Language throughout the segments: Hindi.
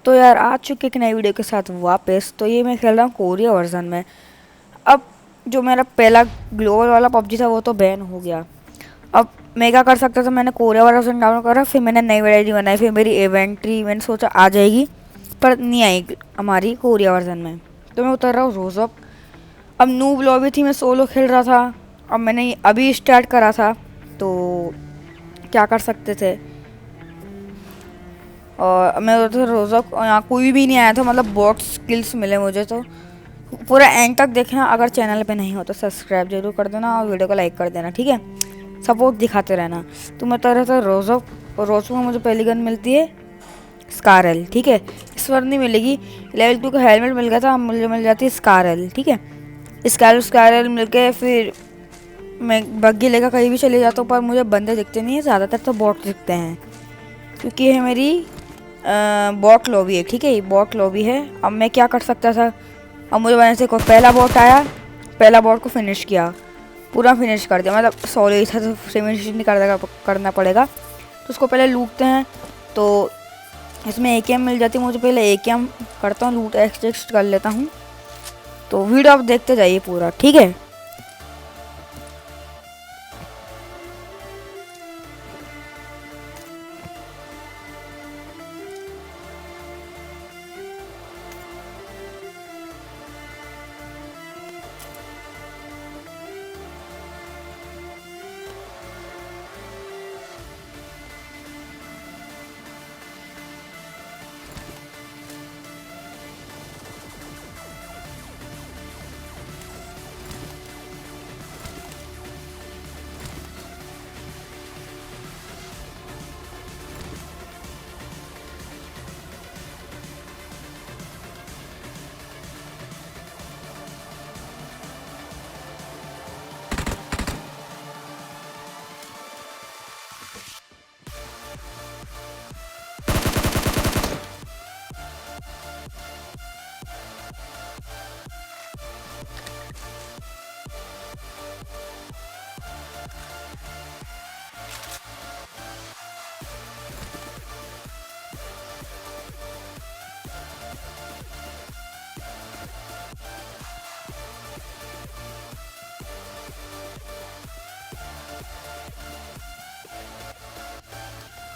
तो यार आ चुके एक नई वीडियो के साथ वापस। तो ये मैं खेल रहा हूँ कोरिया वर्जन में। अब जो मेरा पहला ग्लोबल वाला पबजी था वो तो बैन हो गया। अब मैं क्या कर सकता था, मैंने कोरिया वर्जन डाउनलोड करा, फिर मैंने नई आईडी बनाई, फिर मेरी इवेंट्री मैंने सोचा आ जाएगी, पर नहीं आई हमारी कोरिया वर्जन में। तो मैं उतर रहा हूँ रोज़अप। अब नूब लॉबी थी, मैं सोलो खेल रहा था। अब मैंने अभी स्टार्ट करा था, तो क्या कर सकते थे। और मैं उधर रोज़अप, यहाँ कोई भी नहीं आया था, मतलब बॉट स्किल्स मिले मुझे। तो पूरा एंड तक देखना। अगर चैनल पे नहीं हो तो सब्सक्राइब जरूर कर देना और वीडियो को लाइक कर देना, ठीक है। सपोर्ट दिखाते रहना। तो मैं उतर रहा था रोज़अप, और रोज़अप में मुझे पहली गन मिलती है स्कारल, ठीक है। इस बार नहीं मिलेगी, लेवल 2 का हेलमेट मिल गया था, अब मुझे मिल जाती है स्कारल, ठीक है। स्कारल मिल के फिर मैं बग्गी लेकर कहीं भी चले जाता हूँ, पर मुझे बंदे दिखते नहीं है, ज़्यादातर तो बॉट दिखते हैं, क्योंकि ये मेरी बॉट लॉबी है, ठीक है। ये बॉट लॉबी है। अब मैं क्या कर सकता था, अब मुझे वजह से कोई पहला बॉट आया, पहला बॉट को फिनिश किया, पूरा फिनिश कर दिया। मतलब सॉलो ही था तो फिनिश नहीं करना पड़ेगा। तो उसको पहले लूटते हैं। तो इसमें एकेएम मिल जाती है मुझे, पहले एकेएम करता हूँ, लूट एक्सटेक्स्ट कर लेता हूँ। तो वीडियो आप देखते जाइए पूरा, ठीक है।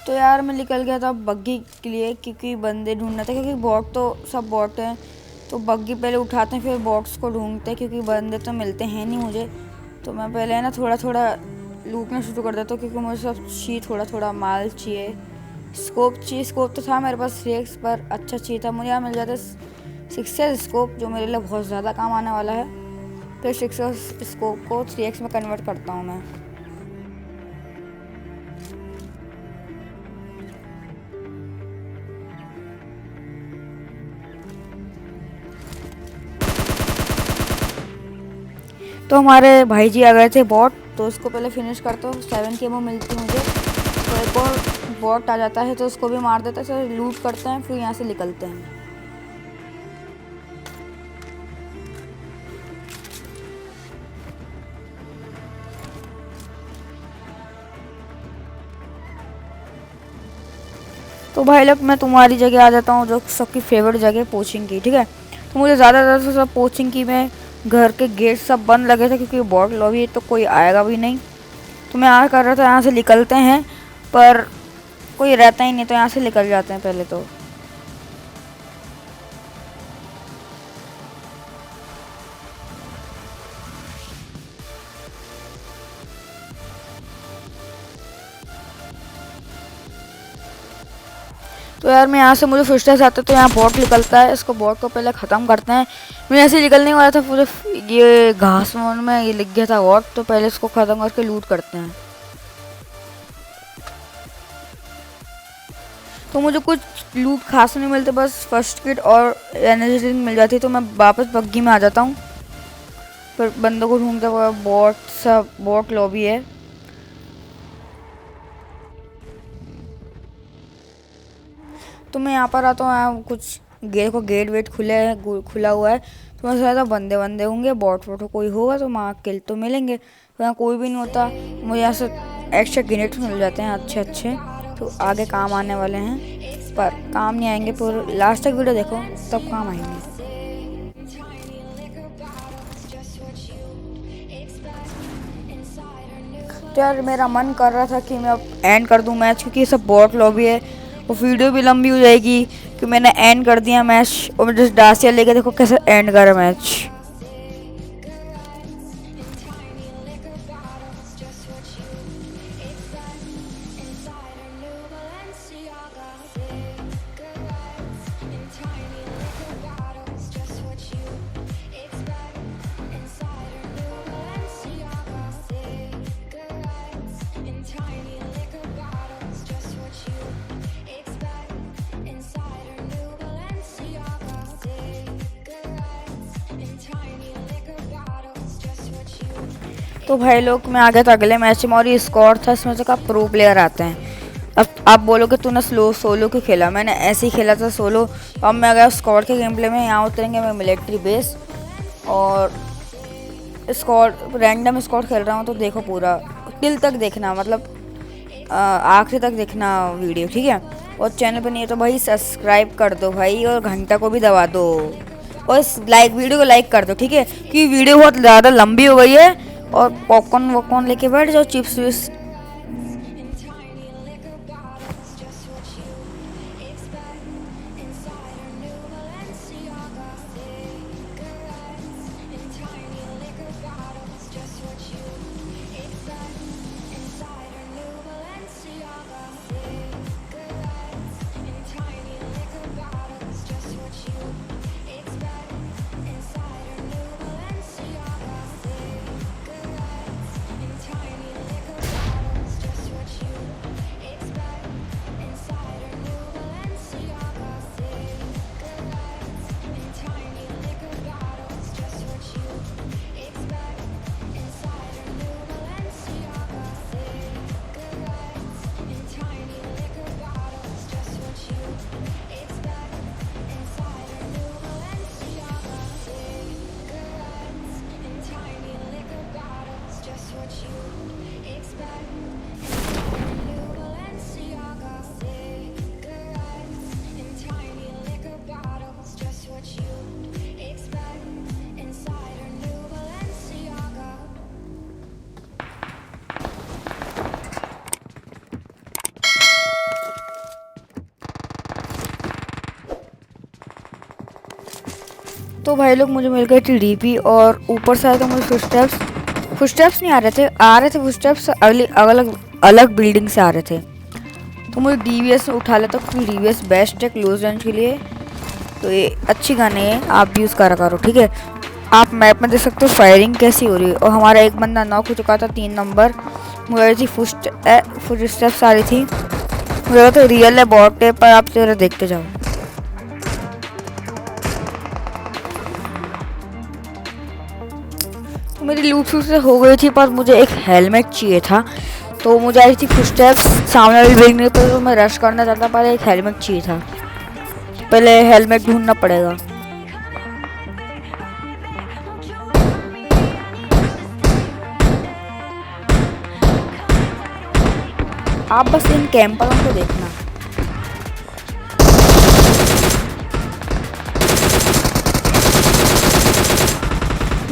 तो यार मैं निकल गया था बग्गी के लिए, क्योंकि बंदे ढूंढना था, क्योंकि बॉट तो सब बॉट हैं। तो बग्गी पहले उठाते हैं, फिर बॉट्स को ढूंढते हैं, क्योंकि बंदे तो मिलते हैं नहीं मुझे। तो मैं पहले है ना थोड़ा थोड़ा लूटना शुरू कर देता हूँ, क्योंकि मुझे सब चाहिए, थोड़ा थोड़ा माल चाहिए। स्कोप चाहिए, स्कोप तो था मेरे पास 3x, पर अच्छा चाहिए था मुझे। यहाँ मिल जाता है 6x स्कोप, जो मेरे लिए बहुत ज़्यादा काम आने वाला है। फिर 6x स्कोप को 3x में कन्वर्ट करता हूँ मैं। तो हमारे भाई जी आ गए थे बॉट, तो उसको पहले फिनिश करते हो, 7 की एमो मिलती मुझे। तो एक और बॉट आ जाता है, तो उसको भी मार देते हैं। तो लूट करते हैं, फिर यहाँ से निकलते हैं। तो भाई लोग मैं तुम्हारी जगह आ जाता हूँ, जो सबकी फेवरेट जगह पोचिंग की, ठीक है। तो मुझे ज़्यादातर से सब पोचिंग की में घर के गेट सब बंद लगे थे, क्योंकि बॉट लॉबी है तो कोई आएगा भी नहीं। तो मैं यहाँ कर रहा था, यहाँ से निकलते हैं, पर कोई रहता ही नहीं, तो यहाँ से निकल जाते हैं पहले तो। तो यार मैं यहाँ से, मुझे फुस्टेस आते तो यहाँ बॉट निकलता है, इसको बॉट को पहले ख़त्म करते हैं। मैं ऐसे निकलने वाला था, पूरे ये घास में ये लिख गया था बॉट, तो पहले इसको ख़त्म करके लूट करते हैं। तो मुझे कुछ लूट खास नहीं मिलते, बस फर्स्ट किट और एनर्जी ड्रिंक मिल जाती है। तो मैं वापस बग्गी में आ जाता हूँ, फिर बंदों को ढूंढते हुए। बॉट सब बॉट लॉबी है। तो मैं यहाँ पर आता हूँ, यहाँ कुछ गेट वेट खुला हुआ है। तो मैं सोचा था बंदे बंदे होंगे, बॉट वॉट कोई होगा तो वहाँ किल तो मिलेंगे। तो यहाँ कोई भी नहीं होता। मुझे यहाँ से एक्स्ट्रा ग्रेनेड मिल जाते हैं अच्छे अच्छे, तो आगे काम आने वाले हैं। पर काम नहीं आएंगे। पूरे लास्ट तक वीडियो देखो तब काम आएंगे। तो यार मेरा मन कर रहा था कि मैं अब एंड कर दूं मैच, क्योंकि ये सब बॉट लॉबी है और वीडियो भी लंबी हो जाएगी। कि मैंने एंड कर दिया मैच और मैं जस्ट डासिया लेके देखो कैसे एंड करा मैच। तो भाई लोग मैं आ गया था अगले मैच में और ये स्कोर था इसमें से का प्रो प्लेयर आते हैं। अब आप बोलोगे तूने सोलो क्यों खेला, मैंने ऐसे ही खेला था सोलो। अब मैं आ गया स्क्वाड के गेम प्ले में। यहाँ उतरेंगे मैं मिलिट्री बेस और स्क्वाड रैंडम स्क्वाड खेल रहा हूँ। तो देखो पूरा किल तक देखना, मतलब आखिरी तक देखना वीडियो, ठीक है। और चैनल पर नहीं है तो भाई सब्सक्राइब कर दो भाई और घंटा को भी दबा दो और इस वीडियो को लाइक कर दो, ठीक है। क्योंकि वीडियो बहुत ज़्यादा लंबी हो गई है। और पॉपकॉर्न वॉपकॉर्न लेके बैठ जाओ, चिप्स विप्स। तो भाई लोग मुझे मिल गई थी डीपी और ऊपर से आए तो मुझे फुटस्टेप्स नहीं आ रहे थे फुटस्टेप्स अलग अलग बिल्डिंग से आ रहे थे। तो मुझे डीवीएस उठा लेता क्योंकि डीवीएस बेस्ट है क्लोज रेंज के लिए। तो ये अच्छी गन है, आप भी यूज़ करा करो, ठीक है। आप मैप में देख सकते हो फायरिंग कैसी हो रही है। और हमारा एक बंदा नॉक हो चुका था 3 नंबर। मुझे रही थी फुटस्टेप्स आ रही थी। मुझे तो रियल है बॉट है, पर आप जरा देख के जाओ। मेरी लूट से हो गई थी, पर मुझे एक हेलमेट चाहिए था। तो मुझे आई थी फुटस्टेप्स सामने वाली बिल्डिंग पे, तो मैं रश करना चाहता, पर एक हेलमेट चाहिए था। पहले हेलमेट ढूंढना पड़ेगा। आप बस इन कैंपरों को देखना।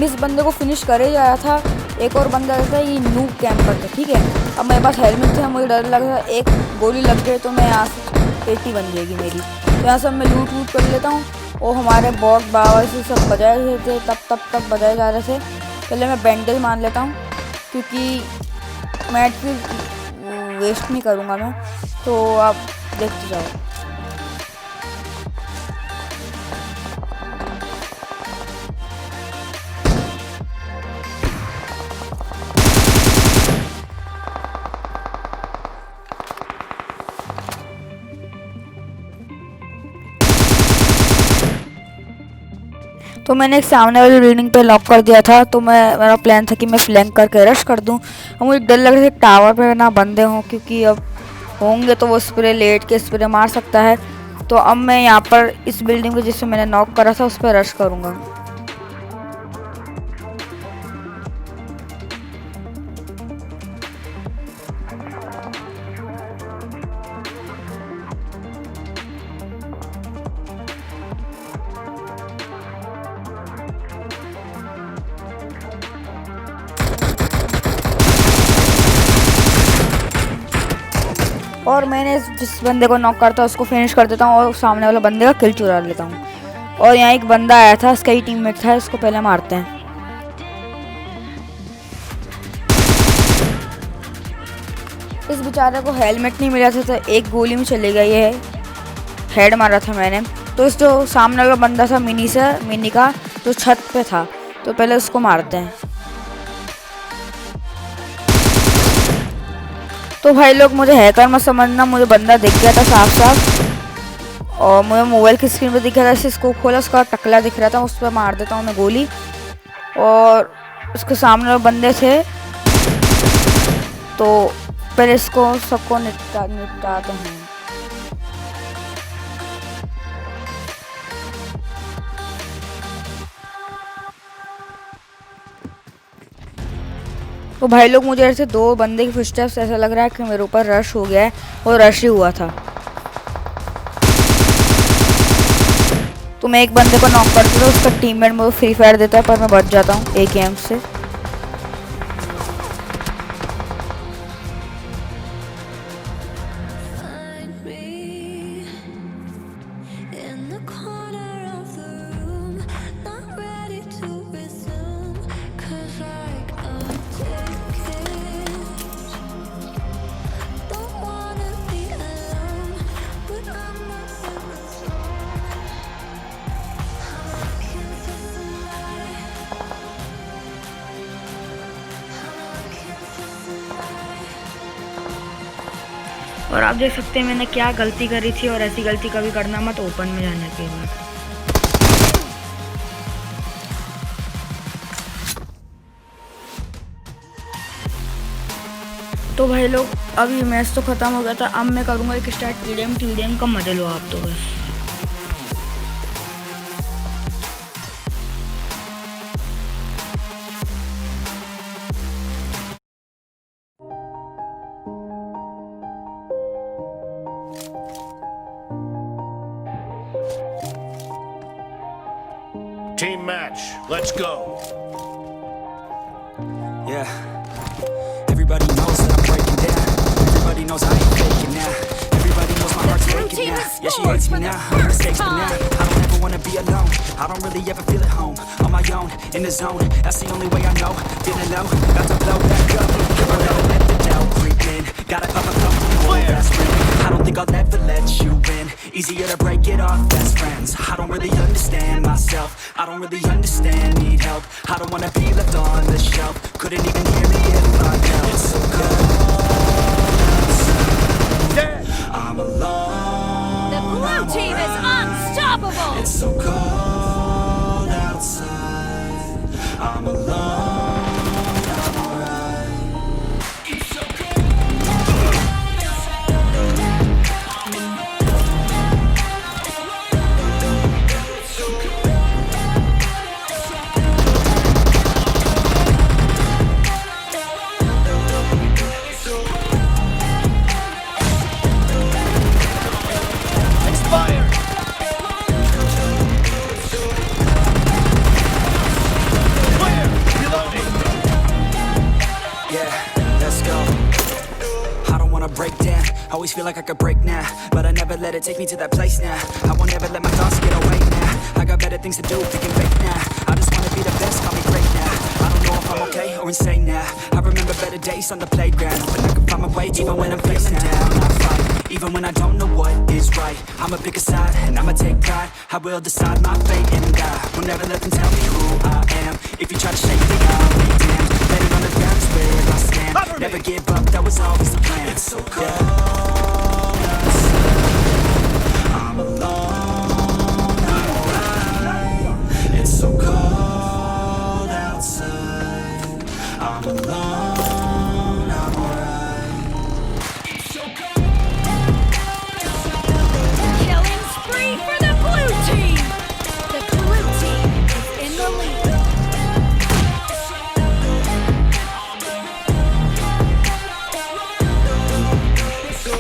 इस बंदे को फिनिश करे जा रहा था। एक और बंदा रहता है, ये नूब कैंपर था, ठीक है। अब मेरे पास हेलमेट था, मुझे डर लग रहा था एक गोली लग गई तो मैं यहाँ से 80 बन जाएगी मेरी। तो यहाँ से मैं लूट कर लेता हूँ। और हमारे बॉट बाबा से सब बजाए रहे थे, तब बजाए जा रहे थे। पहले मैं बैंडेज मान लेता हूँ क्योंकि मैच भी वेस्ट नहीं करूँगा मैं। तो आप देखते जाओ। तो मैंने एक सामने वाली बिल्डिंग पे लॉक कर दिया था। तो मेरा प्लान था कि मैं फ्लैंक करके रश कर दूं। और मुझे डर लग रहा था टावर पे ना बंदे हों, क्योंकि अब होंगे तो वो स्प्रे लेट के स्प्रे मार सकता है। तो अब मैं यहाँ पर इस बिल्डिंग पे जिससे मैंने नॉक करा था उस पर रश करूँगा। और मैंने जिस बंदे को नॉक करता हूँ उसको फिनिश कर देता हूँ और सामने वाला बंदे का किल चुरा लेता हूँ। और यहाँ एक बंदा आया था, उसका ही टीममेट था, इसको पहले मारते हैं। इस बेचारे को हेलमेट नहीं मिला था तो एक गोली में चले गई है, हेड मारा था मैंने। तो इस जो सामने वाला बंदा था मिनी का, जो छत पे था, तो पहले उसको मारते हैं। तो भाई लोग मुझे हैकर मत समझना, मुझे बंदा दिख गया था साफ साफ और मुझे मोबाइल की स्क्रीन पे दिख गया था। इसको खोला, उसका टकला दिख रहा था, उस पर मार देता हूँ मैं गोली। और उसके सामने बंदे थे तो पहले इसको सबको निपटाते हैं। तो भाई लोग मुझे ऐसे दो बंदे की फुटस्टेप्स ऐसा लग रहा है कि मेरे ऊपर रश हो गया है और रश ही हुआ था। तो मैं एक बंदे को नॉक करती हूँ, उसका टीममेट मुझे फ्री फायर देता है पर मैं बच जाता हूँ एक एम से। और आप देख सकते हैं मैंने क्या गलती करी थी, और ऐसी गलती कभी करना मत ओपन में जाने के बाद। तो भाई लोग अभी मैच तो ख़त्म हो गया था, अब मैं करूँगा एक स्टार्ट टीडीएम का मजा लो आप तो बस। Team match, let's go. Yeah. Everybody knows that I'm breaking down. Everybody knows I ain't faking now. Everybody knows my heart's faking now. Yeah, she hates me now. Her mistakes, but now I don't ever wanna be alone. I don't really ever feel at home. On my own, in the zone. That's the only way I know. Feeling low, about to blow back up. But don't let the doubt creep in. Gotta pop a couple more aspirin. I don't think I'll ever let you in. Easier to break it off best friends. I don't really understand myself. I don't really understand, need help. I don't wanna be left on the shelf. Couldn't even hear me if I yelled. It's so cold. I'm alone. The blue team is unstoppable. It's so cold outside. I'm alone. I'm alright. It's so break down. Always feel like I could break now, but I never let it take me to that place now. I won't ever let my thoughts get away now. I got better things to do, thinking fake now. I just wanna be the best, call me great now. I don't know if I'm okay or insane now. I remember better days on the playground, but I can find my way even when I'm feeling down. I fight, even when I don't know what is right. I'ma pick a side, and I'ma take pride. I will decide my fate and die. Will never let them tell me who I am. If you try to shake me, I'll be damned. Let it on the ground is where I stand. Never give up, that was always the plan. It's so cold outside. I'm alone. I'm alright. It's so cold outside. I'm alone. I'm alright. It's so cold. Killing spree for the blue team. The blue team is in the lead. So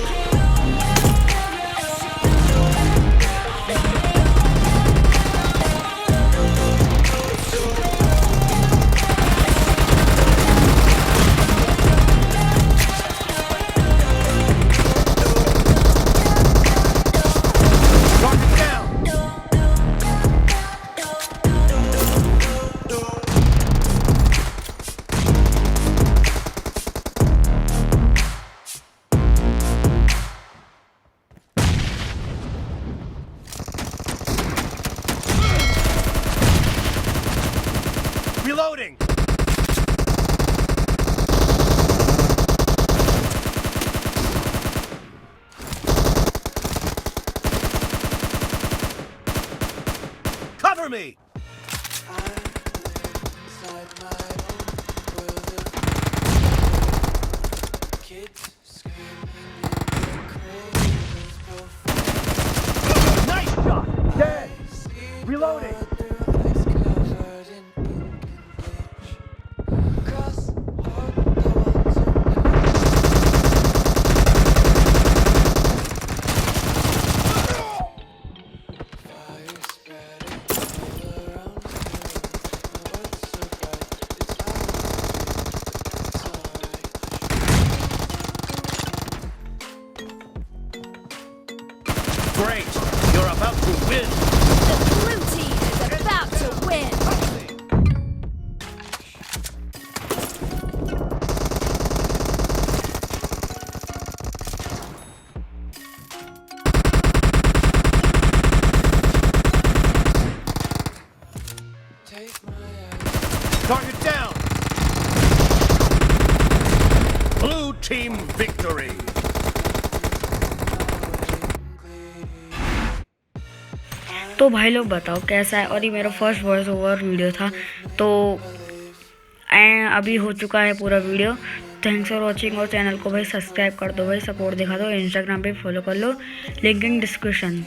me! Nice shot! Dead! Reloading! Great! You're about to win! The blue team is about to win. Target down! Blue team victory! तो भाई लोग बताओ कैसा है। और ये मेरा फर्स्ट वॉइस ओवर वीडियो था, तो अभी हो चुका है पूरा वीडियो। Thanks for watching. और चैनल को भाई सब्सक्राइब कर दो भाई, सपोर्ट दिखा दो। इंस्टाग्राम पे फॉलो कर लो, लिंक इन डिस्क्रिप्शन।